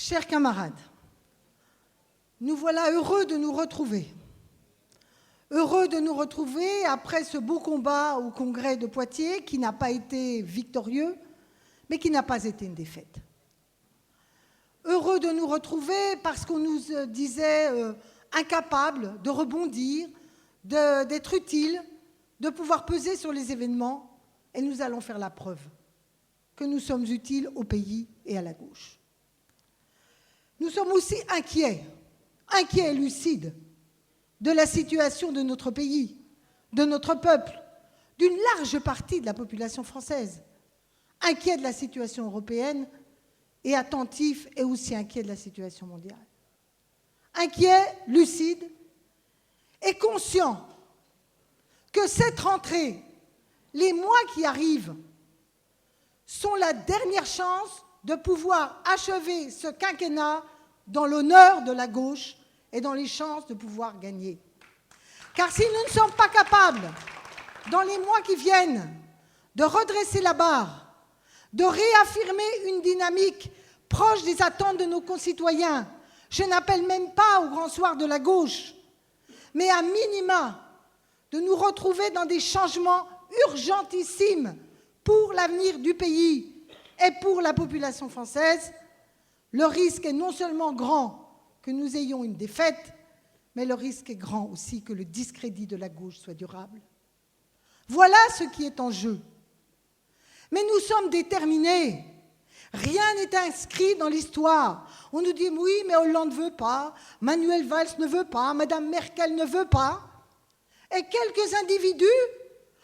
Chers camarades, nous voilà heureux de nous retrouver. Heureux de nous retrouver après ce beau combat au congrès de Poitiers qui n'a pas été victorieux, mais qui n'a pas été une défaite. Heureux de nous retrouver parce qu'on nous disait incapables de rebondir, d'être utiles, de pouvoir peser sur les événements, et nous allons faire la preuve que nous sommes utiles au pays et à la gauche. Nous sommes aussi inquiets et lucides de la situation de notre pays, de notre peuple, d'une large partie de la population française, inquiets de la situation européenne et attentifs et aussi inquiets de la situation mondiale. Inquiets, lucides et conscients que cette rentrée, les mois qui arrivent, sont la dernière chance de pouvoir achever ce quinquennat dans l'honneur de la gauche et dans les chances de pouvoir gagner. Car si nous ne sommes pas capables, dans les mois qui viennent, de redresser la barre, de réaffirmer une dynamique proche des attentes de nos concitoyens, je n'appelle même pas au grand soir de la gauche, mais à minima, de nous retrouver dans des changements urgentissimes pour l'avenir du pays et pour la population française, le risque est non seulement grand que nous ayons une défaite, mais le risque est grand aussi que le discrédit de la gauche soit durable. Voilà ce qui est en jeu. Mais nous sommes déterminés. Rien n'est inscrit dans l'histoire. On nous dit oui, mais Hollande ne veut pas, Manuel Valls ne veut pas, Madame Merkel ne veut pas. Et quelques individus,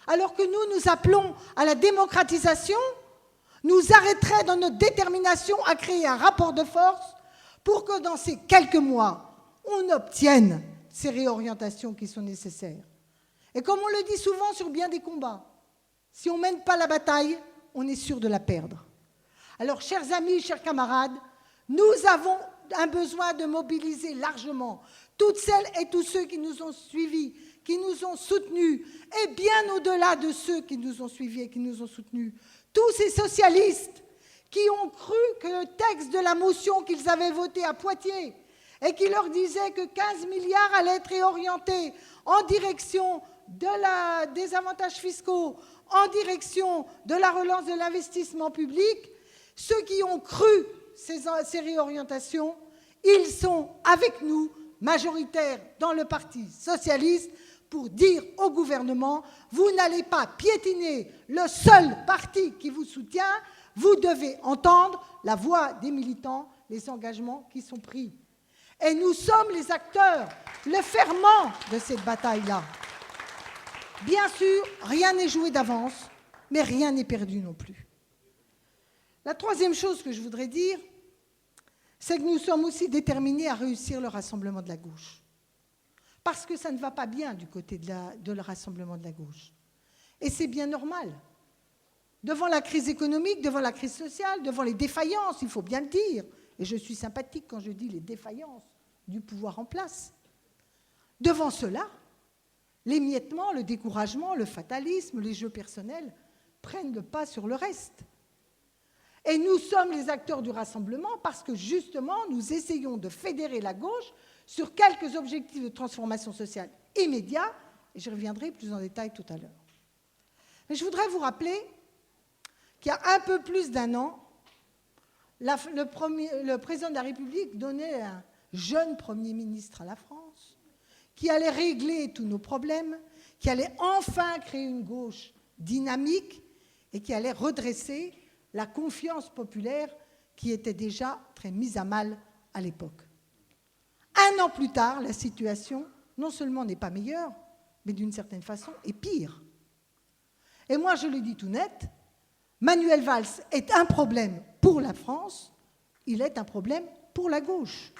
alors que nous appelons à la démocratisation, nous arrêteraient dans notre détermination à créer un rapport de force pour que dans ces quelques mois, on obtienne ces réorientations qui sont nécessaires. Et comme on le dit souvent sur bien des combats, si on ne mène pas la bataille, on est sûr de la perdre. Alors, chers amis, chers camarades, nous avons un besoin de mobiliser largement toutes celles et tous ceux qui nous ont suivis, qui nous ont soutenus, et bien au-delà de ceux qui nous ont suivis et qui nous ont soutenus, tous ces socialistes qui ont cru que le texte de la motion qu'ils avaient votée à Poitiers et qui leur disait que 15 milliards allaient être réorientés en direction des avantages fiscaux, en direction de la relance de l'investissement public, ceux qui ont cru ces réorientations, ils sont avec nous, majoritaires dans le Parti socialiste, pour dire au gouvernement, vous n'allez pas piétiner le seul parti qui vous soutient, vous devez entendre la voix des militants, les engagements qui sont pris. Et nous sommes les acteurs, le ferment de cette bataille-là. Bien sûr, rien n'est joué d'avance, mais rien n'est perdu non plus. La troisième chose que je voudrais dire, c'est que nous sommes aussi déterminés à réussir le rassemblement de la gauche. Parce que ça ne va pas bien du côté de le rassemblement de la gauche. Et c'est bien normal. Devant la crise économique, devant la crise sociale, devant les défaillances, il faut bien le dire, et je suis sympathique quand je dis les défaillances du pouvoir en place. Devant cela, l'émiettement, le découragement, le fatalisme, les jeux personnels prennent le pas sur le reste. Et nous sommes les acteurs du rassemblement parce que justement, nous essayons de fédérer la gauche sur quelques objectifs de transformation sociale immédiats, et je reviendrai plus en détail tout à l'heure. Mais je voudrais vous rappeler qu'il y a un peu plus d'un an, le président de la République donnait un jeune Premier ministre à la France, qui allait régler tous nos problèmes, qui allait enfin créer une gauche dynamique et qui allait redresser la confiance populaire qui était déjà très mise à mal à l'époque. Un an plus tard, la situation, non seulement n'est pas meilleure, mais d'une certaine façon est pire. Et moi, je le dis tout net, Manuel Valls est un problème pour la France, il est un problème pour la gauche.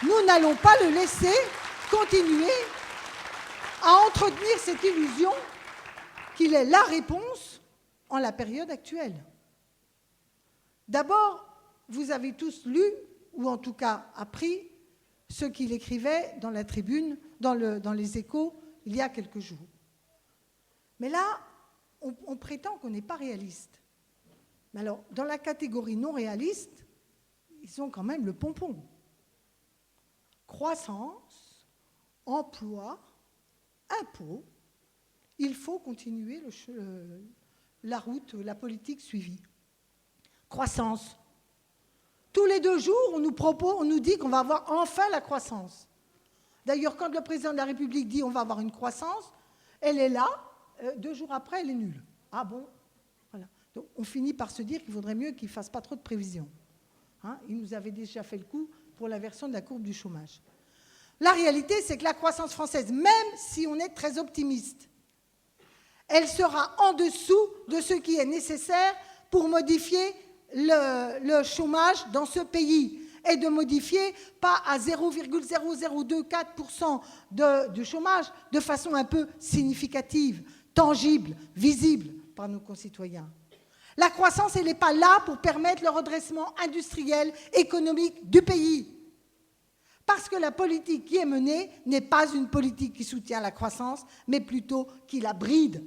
Nous n'allons pas le laisser continuer à entretenir cette illusion qu'il est la réponse en la période actuelle. D'abord, vous avez tous lu, ou en tout cas appris, ce qu'il écrivait dans la tribune, dans les Échos, il y a quelques jours. Mais là, on prétend qu'on n'est pas réaliste. Mais alors, dans la catégorie non réaliste, ils ont quand même le pompon. Croissance, emploi, impôts, il faut continuer la route, la politique suivie. Croissance. Tous les 2 jours, on nous dit qu'on va avoir enfin la croissance. D'ailleurs, quand le président de la République dit on va avoir une croissance, elle est là, 2 jours après, elle est nulle. Ah bon? Voilà. Donc, on finit par se dire qu'il vaudrait mieux qu'il ne fasse pas trop de prévisions. Hein, il nous avait déjà fait le coup pour l'inversion de la courbe du chômage. La réalité, c'est que la croissance française, même si on est très optimiste, elle sera en dessous de ce qui est nécessaire pour modifier le chômage dans ce pays et de modifier pas à 0,0024% du chômage de façon un peu significative, tangible, visible par nos concitoyens. La croissance, elle n'est pas là pour permettre le redressement industriel, économique du pays. Parce que la politique qui est menée n'est pas une politique qui soutient la croissance, mais plutôt qui la bride.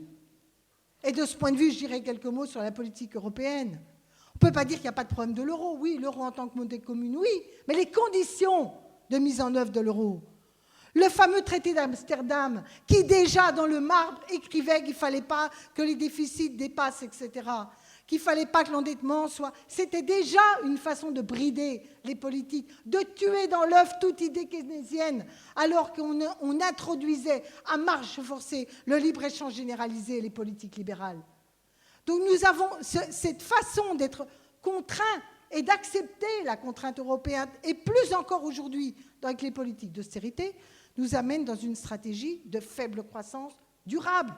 Et de ce point de vue, je dirais quelques mots sur la politique européenne. On ne peut pas dire qu'il n'y a pas de problème de l'euro. Oui, l'euro en tant que monnaie commune, oui. Mais les conditions de mise en œuvre de l'euro. Le fameux traité d'Amsterdam, qui déjà dans le marbre écrivait qu'il ne fallait pas que les déficits dépassent, etc., qu'il ne fallait pas que l'endettement soit... C'était déjà une façon de brider les politiques, de tuer dans l'œuf toute idée keynésienne, alors qu'on introduisait à marche forcée le libre-échange généralisé et les politiques libérales. Donc nous avons cette façon d'être contraints et d'accepter la contrainte européenne, et plus encore aujourd'hui avec les politiques d'austérité, nous amène dans une stratégie de faible croissance durable.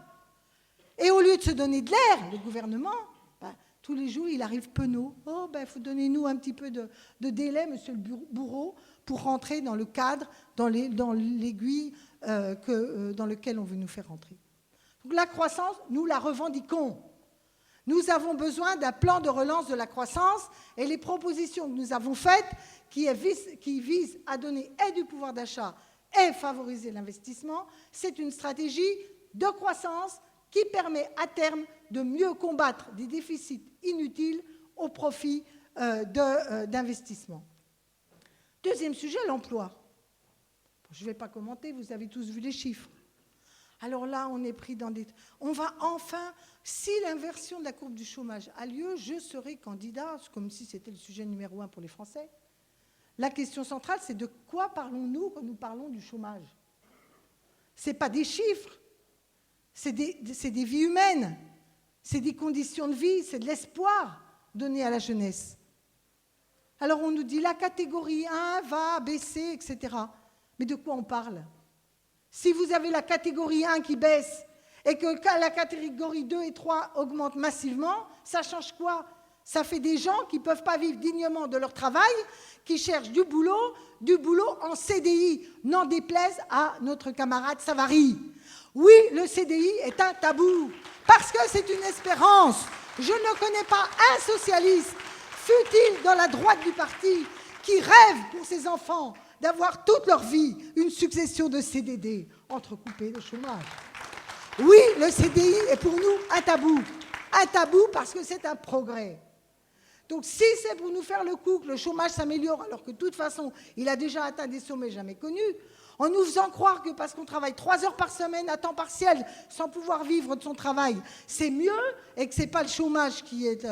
Et au lieu de se donner de l'air, le gouvernement... tous les jours, il arrive penaud. Oh, ben, faut donner-nous un petit peu de délai, monsieur le bourreau, pour rentrer dans le cadre, dans l'aiguille dans lequel on veut nous faire rentrer. Donc la croissance, nous la revendiquons. Nous avons besoin d'un plan de relance de la croissance et les propositions que nous avons faites qui visent à donner et du pouvoir d'achat et favoriser l'investissement, c'est une stratégie de croissance qui permet à terme de mieux combattre des déficits inutiles au profit d'investissements. Deuxième sujet, l'emploi. Je ne vais pas commenter, vous avez tous vu les chiffres. Alors là, on est pris dans des... On va enfin, si l'inversion de la courbe du chômage a lieu, je serai candidat, comme si c'était le sujet numéro 1 pour les Français. La question centrale, c'est de quoi parlons-nous quand nous parlons du chômage? Ce n'est pas des chiffres. C'est des vies humaines, c'est des conditions de vie, c'est de l'espoir donné à la jeunesse. Alors on nous dit la catégorie 1 va baisser, etc. Mais de quoi on parle? Si vous avez la catégorie 1 qui baisse et que la catégorie 2 et 3 augmentent massivement, ça change quoi? Ça fait des gens qui ne peuvent pas vivre dignement de leur travail, qui cherchent du boulot en CDI, n'en déplaise à notre camarade Savary. Oui, le CDI est un tabou, parce que c'est une espérance. Je ne connais pas un socialiste, fût-il dans la droite du parti, qui rêve pour ses enfants d'avoir toute leur vie une succession de CDD entrecoupés de chômage. Oui, le CDI est pour nous un tabou parce que c'est un progrès. Donc si c'est pour nous faire le coup que le chômage s'améliore, alors que de toute façon, il a déjà atteint des sommets jamais connus, en nous faisant croire que parce qu'on travaille 3 heures par semaine à temps partiel sans pouvoir vivre de son travail, c'est mieux et que ce n'est pas le chômage qui est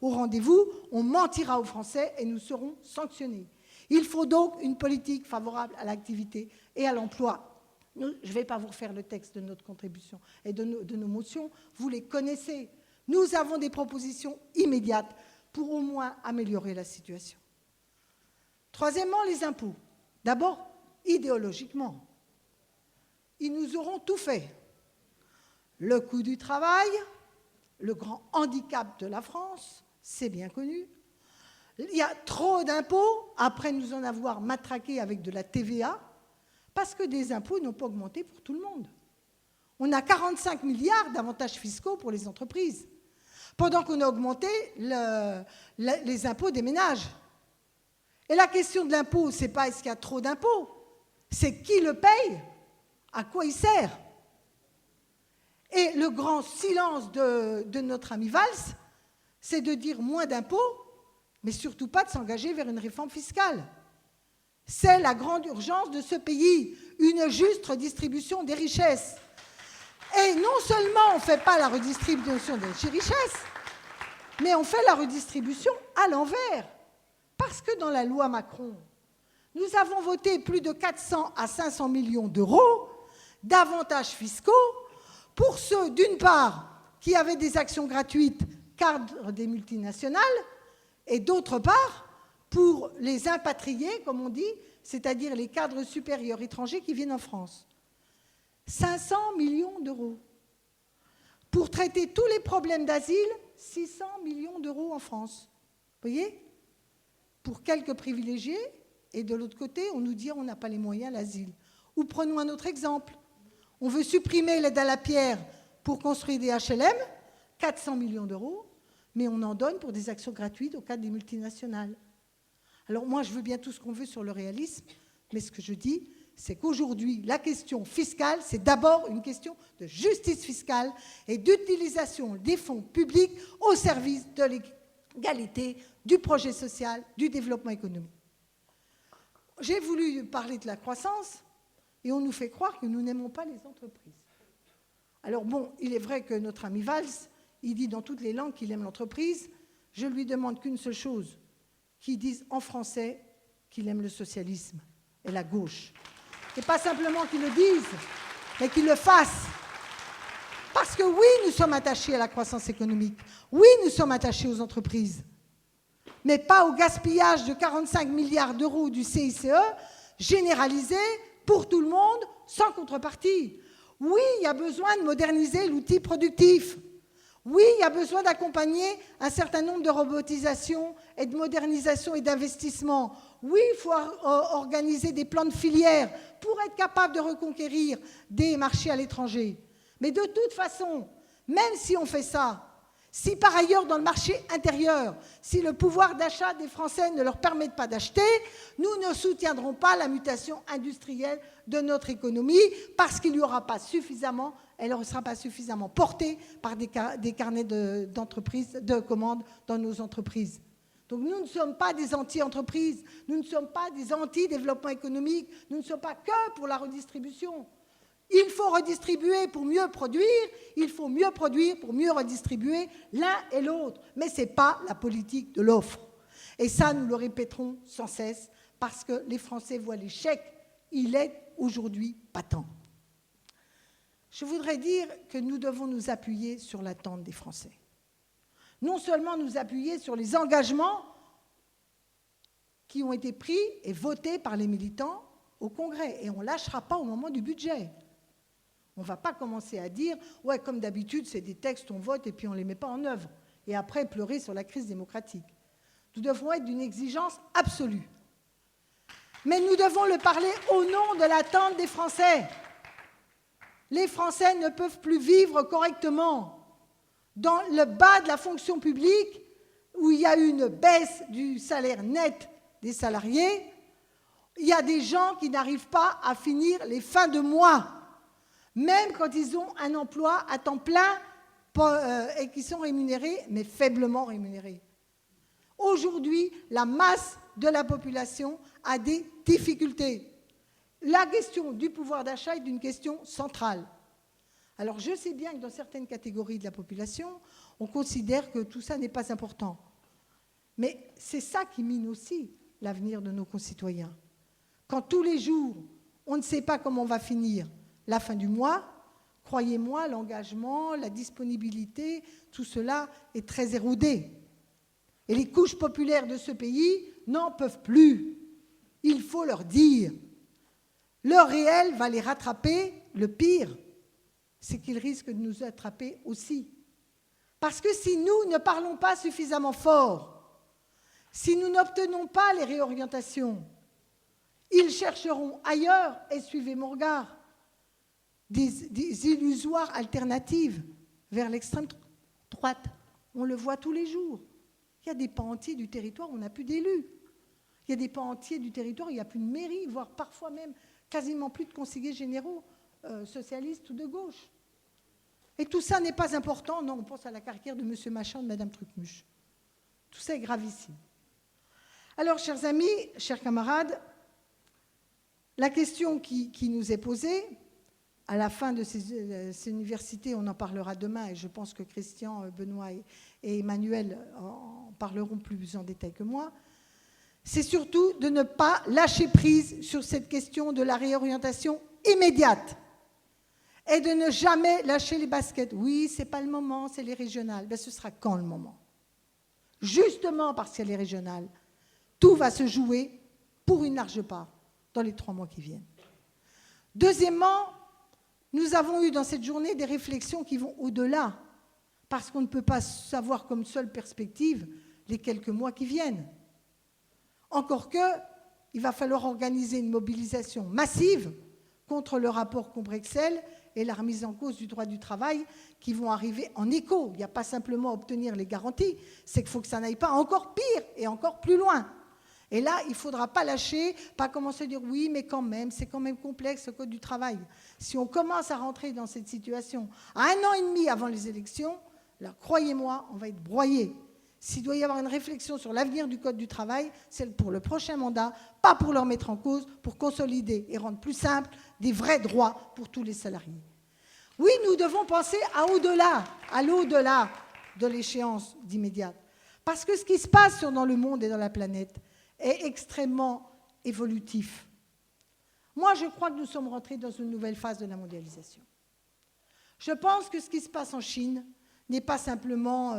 au rendez-vous, on mentira aux Français et nous serons sanctionnés. Il faut donc une politique favorable à l'activité et à l'emploi. Je ne vais pas vous refaire le texte de notre contribution et de nos motions, vous les connaissez. Nous avons des propositions immédiates pour au moins améliorer la situation. Troisièmement, les impôts. D'abord, idéologiquement, ils nous auront tout fait. Le coût du travail, le grand handicap de la France, c'est bien connu. Il y a trop d'impôts, après nous en avoir matraqué avec de la TVA, parce que des impôts n'ont pas augmenté pour tout le monde. On a 45 milliards d'avantages fiscaux pour les entreprises, pendant qu'on a augmenté les impôts des ménages. Et la question de l'impôt, ce n'est pas est-ce qu'il y a trop d'impôts, c'est qui le paye, à quoi il sert. Et le grand silence de notre ami Valls, c'est de dire moins d'impôts, mais surtout pas de s'engager vers une réforme fiscale. C'est la grande urgence de ce pays, une juste redistribution des richesses. Et non seulement on ne fait pas la redistribution des richesses, mais on fait la redistribution à l'envers. Parce que dans la loi Macron, nous avons voté plus de 400 à 500 millions d'euros d'avantages fiscaux pour ceux, d'une part, qui avaient des actions gratuites, cadres des multinationales, et d'autre part, pour les impatriés, comme on dit, c'est-à-dire les cadres supérieurs étrangers qui viennent en France. 500 millions d'euros. Pour traiter tous les problèmes d'asile, 600 millions d'euros en France. Vous voyez ? Pour quelques privilégiés, et de l'autre côté, on nous dit on n'a pas les moyens, l'asile. Ou prenons un autre exemple. On veut supprimer l'aide à la pierre pour construire des HLM, 400 millions d'euros, mais on en donne pour des actions gratuites au cadre des multinationales. Alors moi, je veux bien tout ce qu'on veut sur le réalisme, mais ce que je dis, c'est qu'aujourd'hui, la question fiscale, c'est d'abord une question de justice fiscale et d'utilisation des fonds publics au service de l'égalité, du projet social, du développement économique. J'ai voulu parler de la croissance et on nous fait croire que nous n'aimons pas les entreprises. Alors bon, il est vrai que notre ami Valls, il dit dans toutes les langues qu'il aime l'entreprise. Je lui demande qu'une seule chose, qu'il dise en français qu'il aime le socialisme et la gauche. Et pas simplement qu'il le dise, mais qu'il le fasse. Parce que oui, nous sommes attachés à la croissance économique. Oui, nous sommes attachés aux entreprises. Mais pas au gaspillage de 45 milliards d'euros du CICE généralisé pour tout le monde, sans contrepartie. Oui, il y a besoin de moderniser l'outil productif. Oui, il y a besoin d'accompagner un certain nombre de robotisations et de modernisation et d'investissement. Oui, il faut organiser des plans de filière pour être capable de reconquérir des marchés à l'étranger. Mais de toute façon, même si on fait ça, si par ailleurs dans le marché intérieur, si le pouvoir d'achat des Français ne leur permet pas d'acheter, nous ne soutiendrons pas la mutation industrielle de notre économie parce qu'il n'y aura pas suffisamment, elle ne sera pas suffisamment portée par des carnets d'entreprises, de commandes dans nos entreprises. Donc nous ne sommes pas des anti-entreprises, nous ne sommes pas des anti-développement économique, nous ne sommes pas que pour la redistribution. Il faut redistribuer pour mieux produire, il faut mieux produire pour mieux redistribuer l'un et l'autre. Mais ce n'est pas la politique de l'offre. Et ça, nous le répéterons sans cesse, parce que les Français voient l'échec. Il est aujourd'hui patent. Je voudrais dire que nous devons nous appuyer sur l'attente des Français. Non seulement nous appuyer sur les engagements qui ont été pris et votés par les militants au Congrès. Et on ne lâchera pas au moment du budget. On ne va pas commencer à dire « ouais, comme d'habitude, c'est des textes, on vote et puis on ne les met pas en œuvre » et après pleurer sur la crise démocratique. Nous devons être d'une exigence absolue. Mais nous devons le parler au nom de l'attente des Français. Les Français ne peuvent plus vivre correctement. Dans le bas de la fonction publique, où il y a une baisse du salaire net des salariés, il y a des gens qui n'arrivent pas à finir les fins de mois, même quand ils ont un emploi à temps plein et qui sont rémunérés, mais faiblement rémunérés. Aujourd'hui, la masse de la population a des difficultés. La question du pouvoir d'achat est une question centrale. Alors je sais bien que dans certaines catégories de la population, on considère que tout ça n'est pas important. Mais c'est ça qui mine aussi l'avenir de nos concitoyens. Quand tous les jours, on ne sait pas comment on va finir la fin du mois, croyez-moi, l'engagement, la disponibilité, tout cela est très érodé. Et les couches populaires de ce pays n'en peuvent plus. Il faut leur dire. L'heure réelle va les rattraper. Le pire, c'est qu'ils risquent de nous attraper aussi. Parce que si nous ne parlons pas suffisamment fort, si nous n'obtenons pas les réorientations, ils chercheront ailleurs, et suivez mon regard, des illusoires alternatives vers l'extrême droite. On le voit tous les jours. Il y a des pans entiers du territoire où on n'a plus d'élus. Il y a des pans entiers du territoire où il n'y a plus de mairie, voire parfois même quasiment plus de conseillers généraux socialistes ou de gauche. Et tout ça n'est pas important. Non, on pense à la carrière de M. Machin, de Mme Trucmuche. Tout ça est gravissime. Alors, chers amis, chers camarades, la question qui nous est posée, à la fin de ces universités, on en parlera demain, et je pense que Christian, Benoît et Emmanuel en parleront plus en détail que moi, c'est surtout de ne pas lâcher prise sur cette question de la réorientation immédiate et de ne jamais lâcher les baskets. Oui, ce n'est pas le moment, c'est les régionales. Ben, ce sera quand le moment? Justement parce qu'il y a les régionales, tout va se jouer pour une large part dans les 3 mois qui viennent. Deuxièmement, nous avons eu dans cette journée des réflexions qui vont au-delà, parce qu'on ne peut pas savoir comme seule perspective les quelques mois qui viennent. Encore que, il va falloir organiser une mobilisation massive contre le rapport Combrexel et la remise en cause du droit du travail qui vont arriver en écho. Il n'y a pas simplement à obtenir les garanties, c'est qu'il faut que ça n'aille pas encore pire et encore plus loin. Et là, il ne faudra pas lâcher, pas commencer à dire oui, mais quand même, c'est quand même complexe le code du travail. Si on commence à rentrer dans cette situation à 1 an et demi avant les élections, là, croyez-moi, on va être broyé. S'il doit y avoir une réflexion sur l'avenir du code du travail, c'est pour le prochain mandat, pas pour le remettre en cause, pour consolider et rendre plus simple des vrais droits pour tous les salariés. Oui, nous devons penser à l'au-delà de l'échéance d'immédiate. Parce que ce qui se passe dans le monde et dans la planète est extrêmement évolutif. Moi, je crois que nous sommes rentrés dans une nouvelle phase de la mondialisation. Je pense que ce qui se passe en Chine n'est pas simplement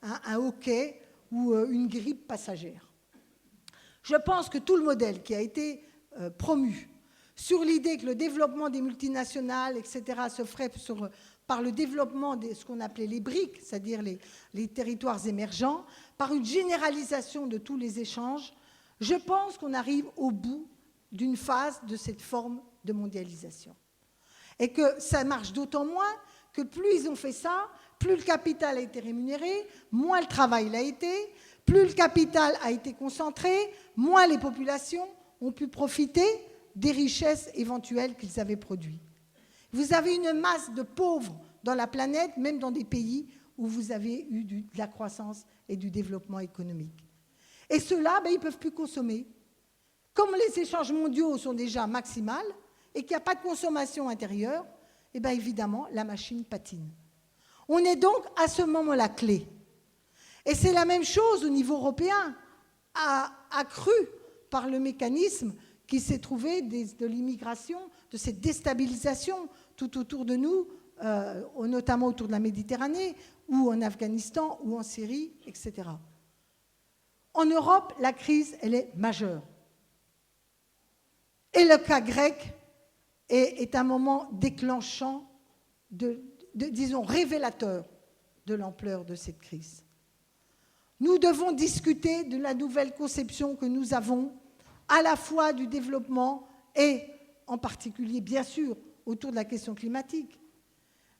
un hockey ou une grippe passagère. Je pense que tout le modèle qui a été promu sur l'idée que le développement des multinationales, etc., se ferait par le développement de ce qu'on appelait les BRIC, c'est-à-dire les territoires émergents, par une généralisation de tous les échanges, je pense qu'on arrive au bout d'une phase de cette forme de mondialisation. Et que ça marche d'autant moins que plus ils ont fait ça, plus le capital a été rémunéré, moins le travail l'a été, plus le capital a été concentré, moins les populations ont pu profiter des richesses éventuelles qu'ils avaient produites. Vous avez une masse de pauvres dans la planète, même dans des pays où vous avez eu de la croissance et du développement économique. Et ceux-là, ils ne peuvent plus consommer. Comme les échanges mondiaux sont déjà maximales et qu'il n'y a pas de consommation intérieure, évidemment, la machine patine. On est donc à ce moment-là clé. Et c'est la même chose au niveau européen, accru par le mécanisme qui s'est trouvé de l'immigration, de cette déstabilisation tout autour de nous, notamment autour de la Méditerranée, ou en Afghanistan, ou en Syrie, etc. En Europe, la crise, elle est majeure. Et le cas grec est un moment déclenchant, disons, révélateur de l'ampleur de cette crise. Nous devons discuter de la nouvelle conception que nous avons, à la fois du développement et, en particulier, bien sûr, autour de la question climatique,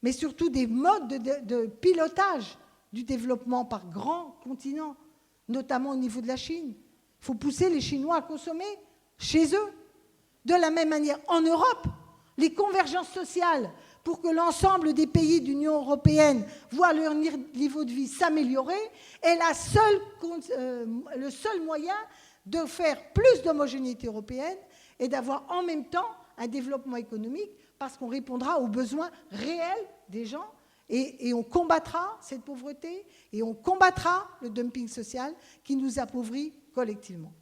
mais surtout des modes de pilotage du développement par grands continents, notamment au niveau de la Chine. Il faut pousser les Chinois à consommer chez eux. De la même manière, en Europe, les convergences sociales pour que l'ensemble des pays de l'Union européenne voient leur niveau de vie s'améliorer est le seul moyen de faire plus d'homogénéité européenne et d'avoir en même temps un développement économique parce qu'on répondra aux besoins réels des gens et on combattra cette pauvreté et on combattra le dumping social qui nous appauvrit collectivement.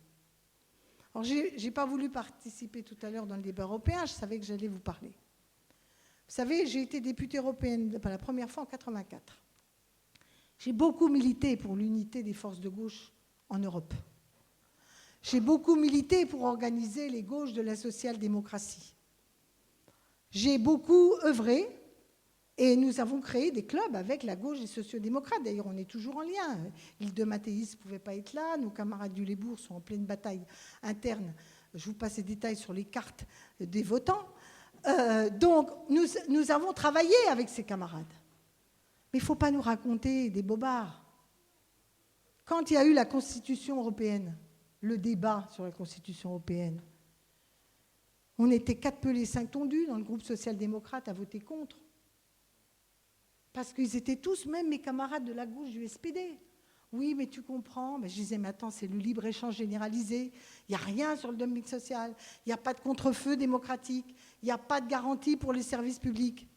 Alors, je n'ai pas voulu participer tout à l'heure dans le débat européen, je savais que j'allais vous parler. Vous savez, j'ai été députée européenne pour la première fois en 1984. J'ai beaucoup milité pour l'unité des forces de gauche en Europe. J'ai beaucoup milité pour organiser les gauches de la social-démocratie. J'ai beaucoup œuvré et nous avons créé des clubs avec la gauche des sociodémocrates. D'ailleurs, on est toujours en lien. L'île de Mathéis ne pouvait pas être là. Nos camarades du Lébourg sont en pleine bataille interne. Je vous passe les détails sur les cartes des votants. Donc, nous avons travaillé avec ces camarades. Mais il ne faut pas nous raconter des bobards. Quand il y a eu la Constitution européenne, le débat sur la Constitution européenne, on était 4 pelés 5 tondus dans le groupe social-démocrate à voter contre. Parce qu'ils étaient tous, même mes camarades de la gauche du SPD. Oui, mais tu comprends. Mais je disais, mais attends, c'est le libre-échange généralisé. Il n'y a rien sur le dumping social. Il n'y a pas de contre-feu démocratique. Il n'y a pas de garantie pour les services publics.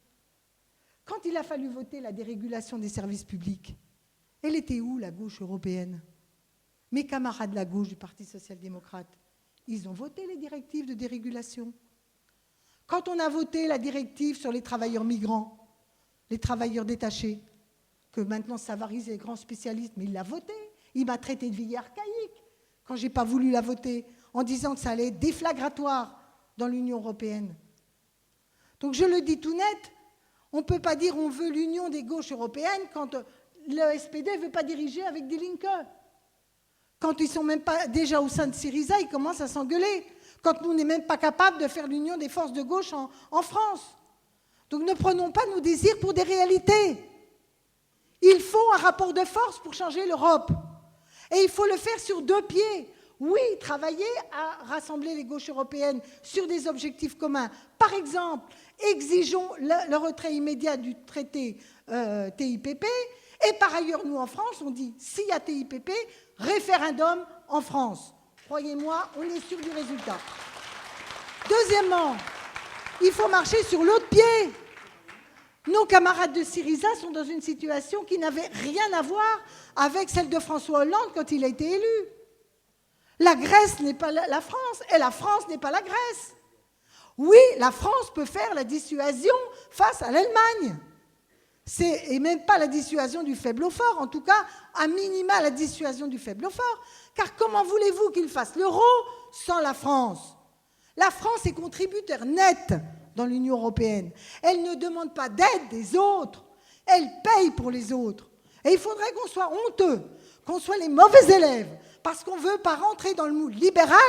Quand il a fallu voter la dérégulation des services publics, elle était où, la gauche européenne? Mes camarades de la gauche du Parti social-démocrate, ils ont voté les directives de dérégulation. Quand on a voté la directive sur les travailleurs migrants, les travailleurs détachés, que maintenant Savary est grand spécialiste, mais il l'a voté. Il m'a traité de vieille archaïque quand je n'ai pas voulu la voter, en disant que ça allait être déflagratoire dans l'Union européenne. Donc je le dis tout net, on ne peut pas dire on veut l'union des gauches européennes quand le SPD ne veut pas diriger avec die Linke. Quand ils ne sont même pas déjà au sein de Syriza, ils commencent à s'engueuler. Quand nous n'est même pas capable de faire l'union des forces de gauche en France. Donc ne prenons pas nos désirs pour des réalités. Il faut un rapport de force pour changer l'Europe. Et il faut le faire sur deux pieds. Oui, travailler à rassembler les gauches européennes sur des objectifs communs. Par exemple, exigeons le retrait immédiat du traité TIPP. Et par ailleurs, nous, en France, on dit, s'il y a TIPP, référendum en France. Croyez-moi, on est sûr du résultat. Deuxièmement, il faut marcher sur l'autre pied. Nos camarades de Syriza sont dans une situation qui n'avait rien à voir avec celle de François Hollande quand il a été élu. La Grèce n'est pas la France, et la France n'est pas la Grèce. Oui, la France peut faire la dissuasion face à l'Allemagne. Et même pas la dissuasion du faible au fort, en tout cas, à minima la dissuasion du faible au fort. Car comment voulez-vous qu'il fasse l'euro sans la France? La France est contributeur net dans l'Union européenne. Elle ne demande pas d'aide des autres. Elle paye pour les autres. Et il faudrait qu'on soit honteux, qu'on soit les mauvais élèves, parce qu'on ne veut pas rentrer dans le moule libéral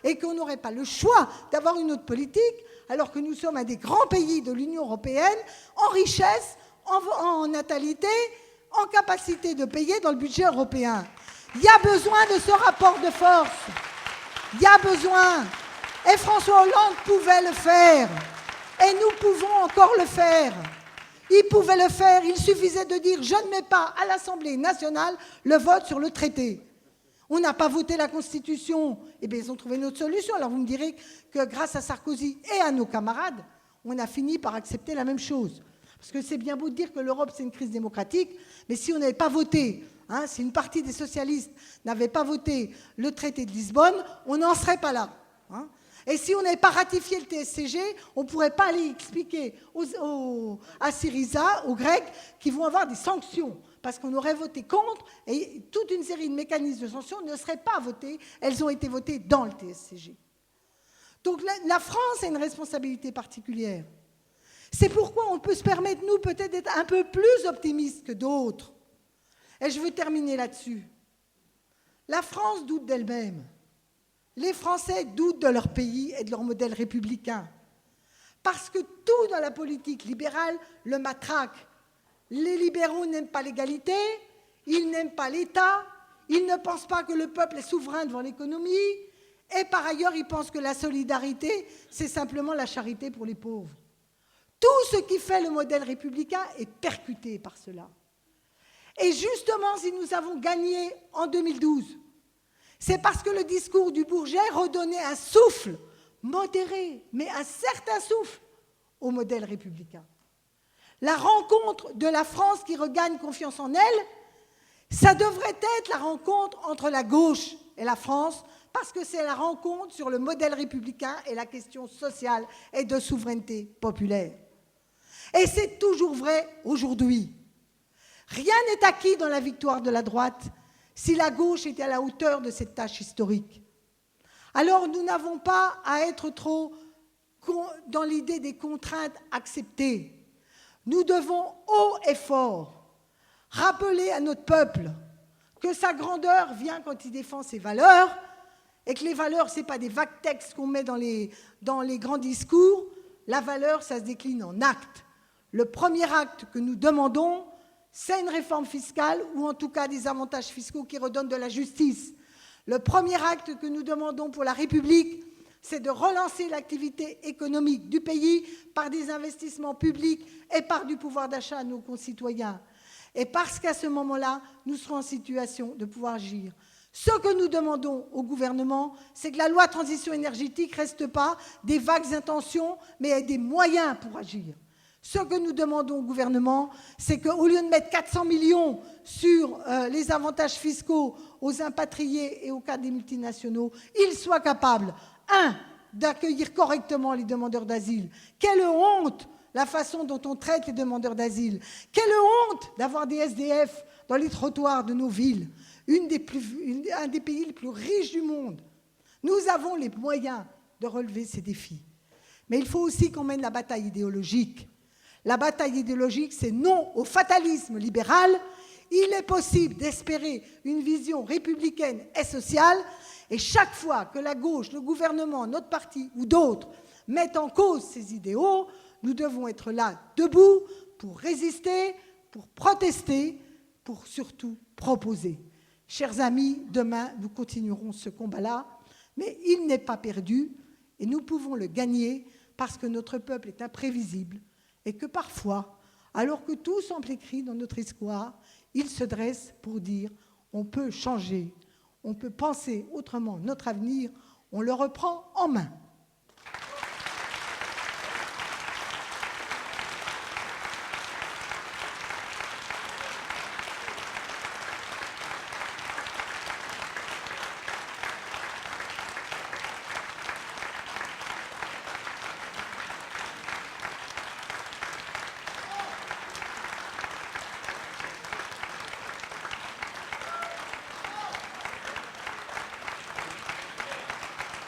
et qu'on n'aurait pas le choix d'avoir une autre politique, alors que nous sommes un des grands pays de l'Union européenne, en richesse, en natalité, en capacité de payer dans le budget européen. Il y a besoin de ce rapport de force. Il y a besoin. Et François Hollande pouvait le faire. Et nous pouvons encore le faire. Il pouvait le faire. Il suffisait de dire « je ne mets pas à l'Assemblée nationale le vote sur le traité ». On n'a pas voté la Constitution. Eh bien, ils ont trouvé une autre solution. Alors vous me direz que grâce à Sarkozy et à nos camarades, on a fini par accepter la même chose. Parce que c'est bien beau de dire que l'Europe, c'est une crise démocratique, mais si on n'avait pas voté, si une partie des socialistes n'avait pas voté le traité de Lisbonne, on n'en serait pas là. Et si on n'avait pas ratifié le TSCG, on ne pourrait pas aller expliquer à Syriza, aux Grecs, qu'ils vont avoir des sanctions, parce qu'on aurait voté contre, et toute une série de mécanismes de sanctions ne seraient pas votés, elles ont été votées dans le TSCG. Donc la France a une responsabilité particulière. C'est pourquoi on peut se permettre, nous, peut-être d'être un peu plus optimistes que d'autres. Et je veux terminer là-dessus. La France doute d'elle-même. Les Français doutent de leur pays et de leur modèle républicain. Parce que tout dans la politique libérale le matraque. Les libéraux n'aiment pas l'égalité, ils n'aiment pas l'État, ils ne pensent pas que le peuple est souverain devant l'économie, et par ailleurs, ils pensent que la solidarité, c'est simplement la charité pour les pauvres. Tout ce qui fait le modèle républicain est percuté par cela. Et justement, si nous avons gagné en 2012, c'est parce que le discours du Bourget redonnait un souffle modéré, mais un certain souffle au modèle républicain. La rencontre de la France qui regagne confiance en elle, ça devrait être la rencontre entre la gauche et la France, parce que c'est la rencontre sur le modèle républicain et la question sociale et de souveraineté populaire. Et c'est toujours vrai aujourd'hui. Rien n'est acquis dans la victoire de la droite si la gauche était à la hauteur de cette tâche historique. Alors nous n'avons pas à être trop dans l'idée des contraintes acceptées. Nous devons haut et fort rappeler à notre peuple que sa grandeur vient quand il défend ses valeurs et que les valeurs, ce n'est pas des vagues textes qu'on met dans les grands discours. La valeur, ça se décline en actes. Le premier acte que nous demandons, c'est une réforme fiscale ou en tout cas des avantages fiscaux qui redonnent de la justice. Le premier acte que nous demandons pour la République, c'est de relancer l'activité économique du pays par des investissements publics et par du pouvoir d'achat à nos concitoyens. et parce qu'à ce moment-là, nous serons en situation de pouvoir agir. Ce que nous demandons au gouvernement, c'est que la loi transition énergétique ne reste pas des vagues intentions, mais ait des moyens pour agir. Ce que nous demandons au gouvernement, c'est qu'au lieu de mettre 400 millions sur les avantages fiscaux aux impatriés et au cas des multinationaux, ils soient capables, d'accueillir correctement les demandeurs d'asile. Quelle honte la façon dont on traite les demandeurs d'asile. Quelle honte d'avoir des SDF dans les trottoirs de nos villes, un des pays les plus riches du monde. Nous avons les moyens de relever ces défis. Mais il faut aussi qu'on mène la bataille idéologique. La bataille idéologique, c'est non au fatalisme libéral. Il est possible d'espérer une vision républicaine et sociale. Et chaque fois que la gauche, le gouvernement, notre parti ou d'autres mettent en cause ces idéaux, nous devons être là, debout, pour résister, pour protester, pour surtout proposer. Chers amis, demain, nous continuerons ce combat-là, mais il n'est pas perdu et nous pouvons le gagner parce que notre peuple est imprévisible et que parfois, alors que tout semble écrit dans notre histoire, il se dresse pour dire on peut changer, on peut penser autrement notre avenir, on le reprend en main.